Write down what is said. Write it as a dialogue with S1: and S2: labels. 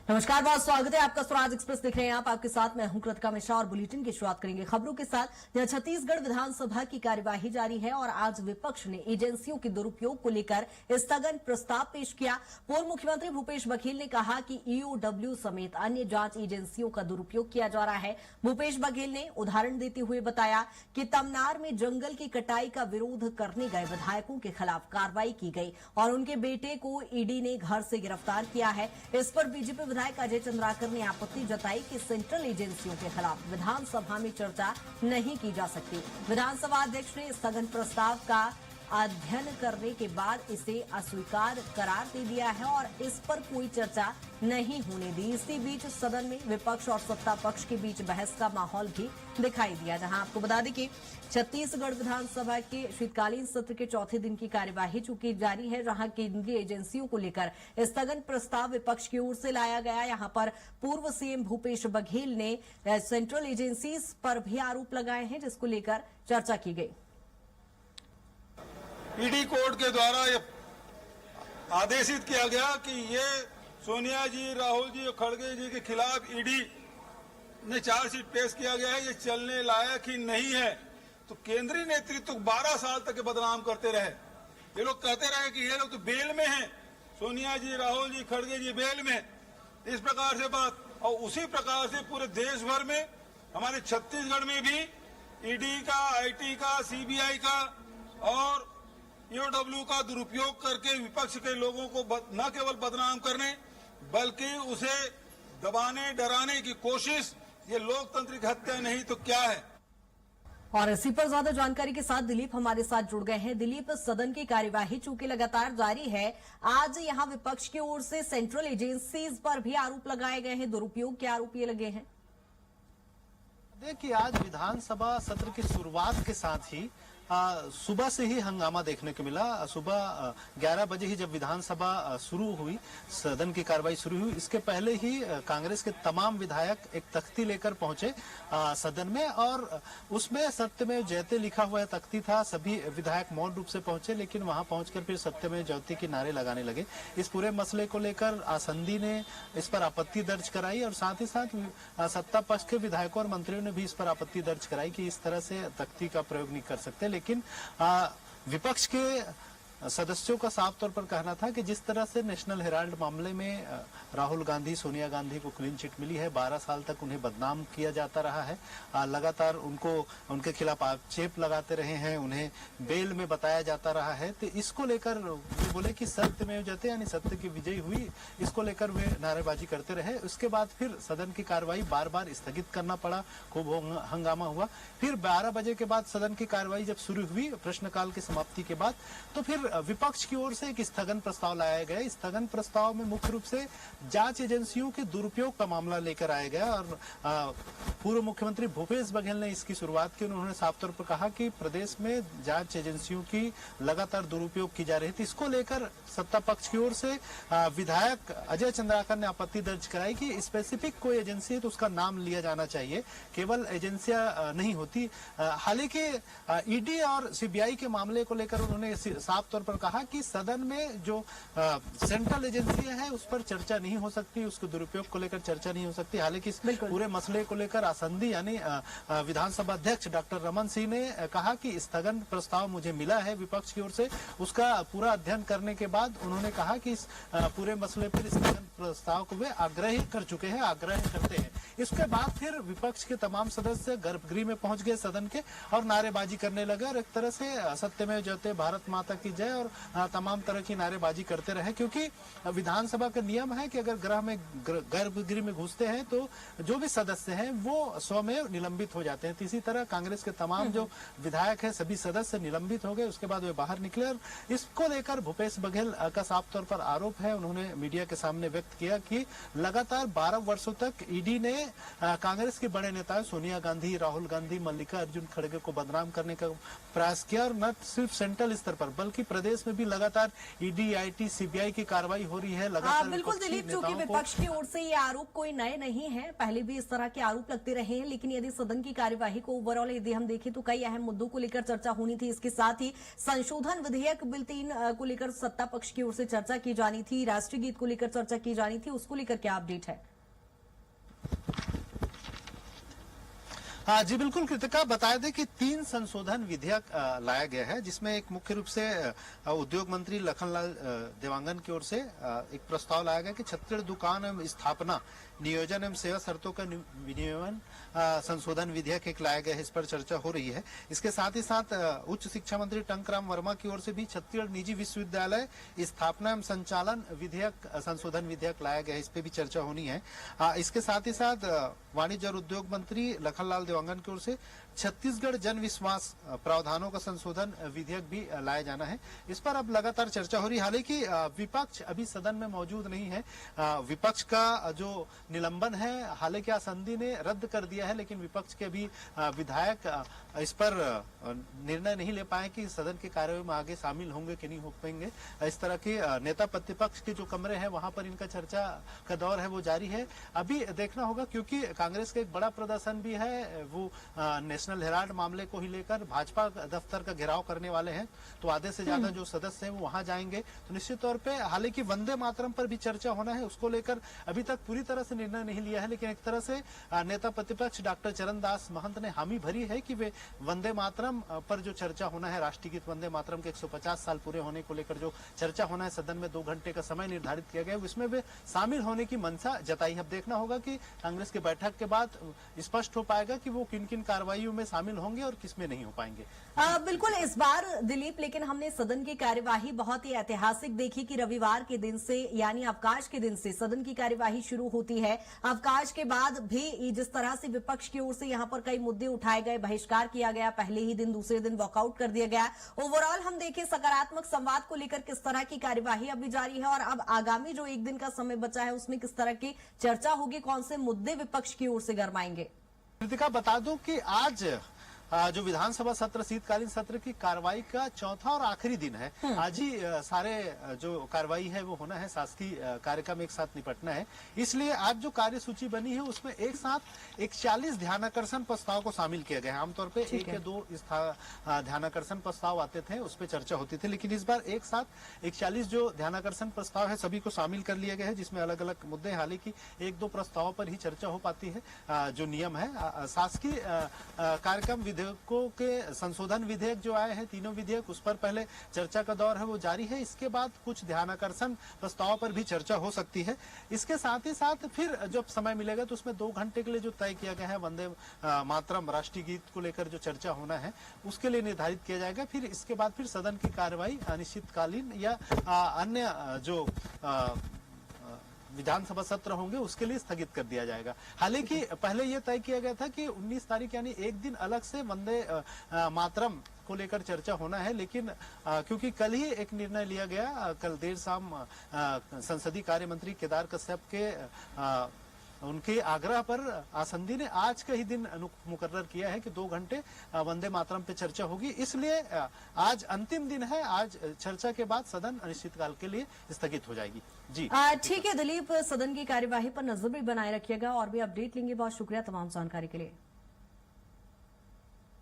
S1: नमस्कार, बहुत स्वागत है आपका। स्वराज एक्सप्रेस देख रहे हैं आप, आपके साथ मैं हूं कृतिका मिश्रा और बुलेटिन की शुरुआत करेंगे खबरों के साथ। जहां छत्तीसगढ़ विधानसभा की कार्यवाही जारी है और आज विपक्ष ने एजेंसियों के दुरुपयोग को लेकर स्थगन प्रस्ताव पेश किया। पूर्व मुख्यमंत्री भूपेश बघेल ने कहा कि ईओडब्ल्यू समेत अन्य जांच एजेंसियों का दुरुपयोग किया जा रहा है। भूपेश बघेल ने उदाहरण देते हुए बताया कि तमनार में जंगल की कटाई का विरोध करने गए विधायकों के खिलाफ कार्रवाई की गई और उनके बेटे को ईडी ने घर से गिरफ्तार किया है। इस पर बीजेपी विधायक अजय चंद्राकर ने आपत्ति जताई कि सेंट्रल एजेंसियों के खिलाफ विधानसभा में चर्चा नहीं की जा सकती। विधानसभा अध्यक्ष ने स्थगन प्रस्ताव का अध्ययन करने के बाद इसे अस्वीकार करार दे दिया है और इस पर कोई चर्चा नहीं होने दी। इसी बीच सदन में विपक्ष और सत्ता पक्ष के बीच बहस का माहौल भी दिखाई दिया, जहां आपको बता दें कि छत्तीसगढ़ विधानसभा के शीतकालीन सत्र के चौथे दिन की कार्यवाही चूंकि जारी है, जहां केंद्रीय एजेंसियों को लेकर स्थगन प्रस्ताव विपक्ष की ओर से लाया गया। यहां पर पूर्व सीएम भूपेश बघेल ने सेंट्रल एजेंसीज पर भी आरोप लगाए हैं, जिसको लेकर चर्चा की गई।
S2: ईडी कोर्ट के द्वारा यह आदेशित किया गया कि ये सोनिया जी, राहुल जी और खड़गे जी के खिलाफ ईडी ने चार्जशीट पेश किया गया है, ये चलने लायक ही नहीं है। तो केंद्रीय नेतृत्व 12 साल तक बदनाम करते रहे। ये लोग कहते रहे कि ये लोग तो बेल में हैं, सोनिया जी, राहुल जी, खड़गे जी बेल में। इस प्रकार से बात, और उसी प्रकार से पूरे देश भर में, हमारे छत्तीसगढ़ में भी ईडी का, आईटी का, सीबीआई का और ईओडब्ल्यू का दुरुपयोग करके विपक्ष के लोगों को न केवल बदनाम करने बल्कि उसे दबाने, डराने की कोशिश, ये लोकतंत्र की हत्या नहीं तो क्या है।
S1: और इसी पर ज्यादा जानकारी के साथ दिलीप हमारे साथ जुड़ गए हैं। दिलीप, सदन की कार्यवाही चूंकि लगातार जारी है, आज यहां विपक्ष की ओर से सेंट्रल एजेंसीज पर भी आरोप लगाए गए हैं, दुरुपयोग के आरोप ये लगे हैं।
S3: देखिए, आज विधानसभा सत्र की शुरुआत के साथ ही सुबह से ही हंगामा देखने को मिला। सुबह 11 बजे ही जब विधानसभा शुरू हुई, सदन की कार्रवाई शुरू हुई, इसके पहले ही कांग्रेस के तमाम विधायक एक तख्ती लेकर पहुंचे सदन में और उसमें सत्यमेव जयते लिखा हुआ तख्ती था। सभी विधायक मौन रूप से पहुंचे, लेकिन वहां पहुंचकर फिर सत्यमेव जयते के नारे लगाने लगे। इस पूरे मसले को लेकर आसंदी ने इस पर आपत्ति दर्ज कराई और साथ ही साथ सत्ता पक्ष के विधायकों और मंत्रियों ने भी इस पर आपत्ति दर्ज कराई कि इस तरह से तख्ती का प्रयोग नहीं कर सकते। लेकिन विपक्ष के सदस्यों का साफ तौर पर कहना था कि जिस तरह से नेशनल हेराल्ड मामले में राहुल गांधी, सोनिया गांधी को क्लीन चिट मिली है, 12 साल तक उन्हें बदनाम किया जाता रहा है, लगातार उनके खिलाफ आक्षेप लगाते रहे हैं, उन्हें बेल में बताया जाता रहा है, तो इसको लेकर वे बोले कि सत्य में जयते यानी सत्य की विजयी हुई, इसको लेकर वे नारेबाजी करते रहे। उसके बाद फिर सदन की कार्रवाई बार बार स्थगित करना पड़ा, खूब हंगामा हुआ। फिर 12 बजे के बाद सदन की कार्रवाई जब शुरू हुई, प्रश्नकाल की समाप्ति के बाद, तो फिर विपक्ष की ओर से एक स्थगन प्रस्ताव लाया गया। स्थगन प्रस्ताव में मुख्य रूप से जांच एजेंसियों के दुरुपयोग का मामला लेकर आया गया और पूर्व मुख्यमंत्री भूपेश बघेल ने इसकी शुरुआत की। उन्होंने साफ तौर पर कहा कि प्रदेश में जांच एजेंसियों की लगातार दुरुपयोग की जा रही थी। इसको लेकर सत्ता पक्ष की ओर से विधायक अजय चंद्राकर ने आपत्ति दर्ज कराई कि स्पेसिफिक कोई एजेंसी है तो उसका नाम लिया जाना चाहिए, केवल एजेंसियां नहीं होती। हालांकि ईडी और सीबीआई के मामले को लेकर उन्होंने साफ तौर पर कहा कि सदन में जो सेंट्रल एजेंसियां हैं उस पर चर्चा नहीं हो सकती, उसके दुरुपयोग को लेकर चर्चा नहीं हो सकती। हालांकि इस पूरे मसले को लेकर आसंदी यानी विधानसभा अध्यक्ष डॉक्टर रमन सिंह ने कहा कि स्थगन प्रस्ताव मुझे मिला है विपक्ष की ओर से, उसका पूरा अध्ययन करने के बाद उन्होंने कहा कि इस पूरे मसले पर स्थगन प्रस्ताव को वे आग्रह कर चुके हैं, आग्रह करते हैं। इसके बाद फिर विपक्ष के तमाम सदस्य गर्भगृह में पहुंच गए सदन के और नारेबाजी करने लगे और एक तरह से सत्यमेव जयते, भारत माता की जय और तमाम तरह की नारेबाजी करते रहे, क्योंकि विधानसभा का नियम है कि अगर गर्भगृह में घुसते हैं तो जो भी सदस्य हैं वो स्वमेव निलंबित हो जाते हैं। तो इसी तरह कांग्रेस के तमाम जो विधायक हैं सभी सदस्य निलंबित हो गए, उसके बाद वे बाहर निकले और इसको लेकर भूपेश बघेल का साफ तौर पर आरोप है, उन्होंने मीडिया के सामने व्यक्त किया कि लगातार 12 वर्षों तक ईडी ने कांग्रेस के बड़े नेताओं सोनिया गांधी, राहुल गांधी, मल्लिकार्जुन खड़गे को बदनाम करने का प्रयास किया और न सिर्फ सेंट्रल स्तर पर बल्कि प्रदेश में भी लगातार ईडी, आईटी, सीबीआई की कार्रवाई हो रही है। लगातार
S1: बिल्कुल दिलीप, चूंकि विपक्ष की ओर से ये आरोप कोई नए नहीं है, पहले भी इस तरह के आरोप लगते रहे हैं, लेकिन यदि सदन की कार्यवाही को ओवरऑल यदि हम देखें तो कई अहम मुद्दों को लेकर चर्चा होनी थी। इसके साथ ही संशोधन विधेयक बिल 3 को लेकर सत्ता पक्ष की ओर से चर्चा की जानी थी, राष्ट्रीय गीत को लेकर चर्चा की जानी थी, उसको लेकर क्या अपडेट है?
S3: हाँ जी बिल्कुल कृतिका, बताया दे कि 3 संशोधन विधेयक लाया गया है, जिसमें एक मुख्य रूप से उद्योग मंत्री लखनलाल देवांगन की ओर से एक प्रस्ताव लाया गया कि छत्तीसगढ़ दुकान एवं स्थापना नियोजन एवं सेवा शर्तों का विनियमन संशोधन विधेयक एक लाया गया है। इस पर चर्चा हो रही है। इसके साथ ही साथ उच्च शिक्षा मंत्री टंकराम वर्मा की ओर से भी छत्तीसगढ़ निजी विश्वविद्यालय स्थापना एवं संचालन विधेयक संशोधन विधेयक लाया गया है। इस पे भी चर्चा होनी है। इसके साथ ही साथ वाणिज्य और उद्योग मंत्री लखनलाल देवांगन की ओर से छत्तीसगढ़ जन विश्वास प्रावधानों का संशोधन विधेयक भी लाया जाना है। इस पर अब लगातार चर्चा हो रही है। हालांकि विपक्ष अभी सदन में मौजूद नहीं है। विपक्ष का जो निलंबन है हालांकि आसंदी ने रद्द कर दिया है, लेकिन विपक्ष के भी विधायक इस पर निर्णय नहीं ले पाए कि सदन के कार्यों में आगे शामिल होंगे कि नहीं हो पाएंगे। इस तरह के नेता प्रतिपक्ष के जो कमरे हैं वहां पर इनका चर्चा का दौर है वो जारी है। अभी देखना होगा, क्योंकि कांग्रेस का एक बड़ा प्रदर्शन भी है। वो नेशनल हेराल्ड मामले को ही लेकर भाजपा दफ्तर का घेराव करने वाले हैं, तो आधे से ज्यादा जो सदस्य हैं वो वहां जाएंगे। तो निश्चित तौर पे हालांकि वंदे मातरम पर भी चर्चा होना है, उसको लेकर अभी तक पूरी तरह से निर्णय नहीं लिया है, लेकिन एक तरह से नेता प्रतिपक्ष डॉक्टर चरणदास महंत ने हामी भरी है कि वे वंदे मातरम पर जो चर्चा होना है, राष्ट्रीय गीत वंदे मातरम के 150 साल पूरे होने को लेकर जो चर्चा होना है, सदन में 2 घंटे का समय निर्धारित किया गया है, उसमें वे शामिल होने की मंशा जताई। अब देखना होगा कि कांग्रेस की बैठक के बाद स्पष्ट हो पाएगा कि वो किन किन कार्रवाइयों में शामिल होंगे और किसमें नहीं हो पाएंगे।
S1: बिल्कुल इस बार दिलीप, लेकिन हमने सदन की कार्यवाही बहुत ही ऐतिहासिक देखी कि रविवार के दिन से यानी अवकाश के दिन से सदन की कार्यवाही शुरू होती है। अवकाश के बाद भी जिस तरह से विपक्ष की ओर से यहां पर कई मुद्दे उठाए गए, बहिष्कार किया गया, पहले ही दिन दूसरे दिन वॉकआउट कर दिया गया। ओवरऑल हम देखें सकारात्मक संवाद को लेकर किस तरह की कार्यवाही अभी जारी है और अब आगामी जो 1 दिन का समय बचा है उसमें किस तरह की चर्चा होगी, कौन से मुद्दे विपक्ष की ओर से गरमाएंगे?
S3: कृतिका, बता दूं कि आज जो विधानसभा सत्र शीतकालीन सत्र की कार्रवाई का चौथा और आखिरी दिन है। आज ही सारे जो कार्रवाई है वो होना है, शासकीय कार्यक्रम एक साथ निपटना है। इसलिए आज जो कार्य सूची बनी है उसमें एक साथ 41 ध्यानाकर्षण प्रस्ताव को शामिल किया गया है। आमतौर पे 1 या 2 ध्यानाकर्षण प्रस्ताव आते थे, उस पर चर्चा होती थी, लेकिन इस बार एक साथ 41 जो ध्यानाकर्षण प्रस्ताव है सभी को शामिल कर लिया गया है, जिसमें अलग अलग मुद्दे। हालांकि 1-2 प्रस्तावों पर ही चर्चा हो पाती है। जो नियम है शासकीय कार्यक्रम विधेयकों के संशोधन विधेयक जो आए हैं, तीनों विधेयक, उस पर पहले चर्चा का दौर है वो जारी है। इसके बाद कुछ ध्यानाकर्षण प्रस्ताव पर भी चर्चा हो सकती है। इसके साथ ही साथ फिर जब समय मिलेगा तो उसमें 2 घंटे के लिए जो तय किया गया है वंदे मातरम राष्ट्रीय गीत को लेकर जो चर्चा होना है उसके लिए निर्धारित किया जाएगा। फिर इसके बाद फिर सदन की कार्रवाई अनिश्चितकालीन या अन्य जो विधानसभा सत्र होंगे उसके लिए स्थगित कर दिया जाएगा। हालांकि पहले यह तय किया गया था कि 19 तारीख यानी एक दिन अलग से वंदे मातरम को लेकर चर्चा होना है, लेकिन क्योंकि कल ही एक निर्णय लिया गया, कल देर शाम संसदीय कार्य मंत्री केदार कश्यप के उनके आग्रह पर आसंदी ने आज का ही दिन मुकर्रर किया है कि 2 घंटे वंदे मातरम पे चर्चा होगी। इसलिए आज अंतिम दिन है। आज चर्चा के बाद सदन अनिश्चितकाल के लिए स्थगित हो जाएगी। जी
S1: ठीक है दिलीप, सदन की कार्यवाही पर नजर भी बनाए रखिएगा और भी अपडेट लेंगे। बहुत शुक्रिया तमाम जानकारी के लिए।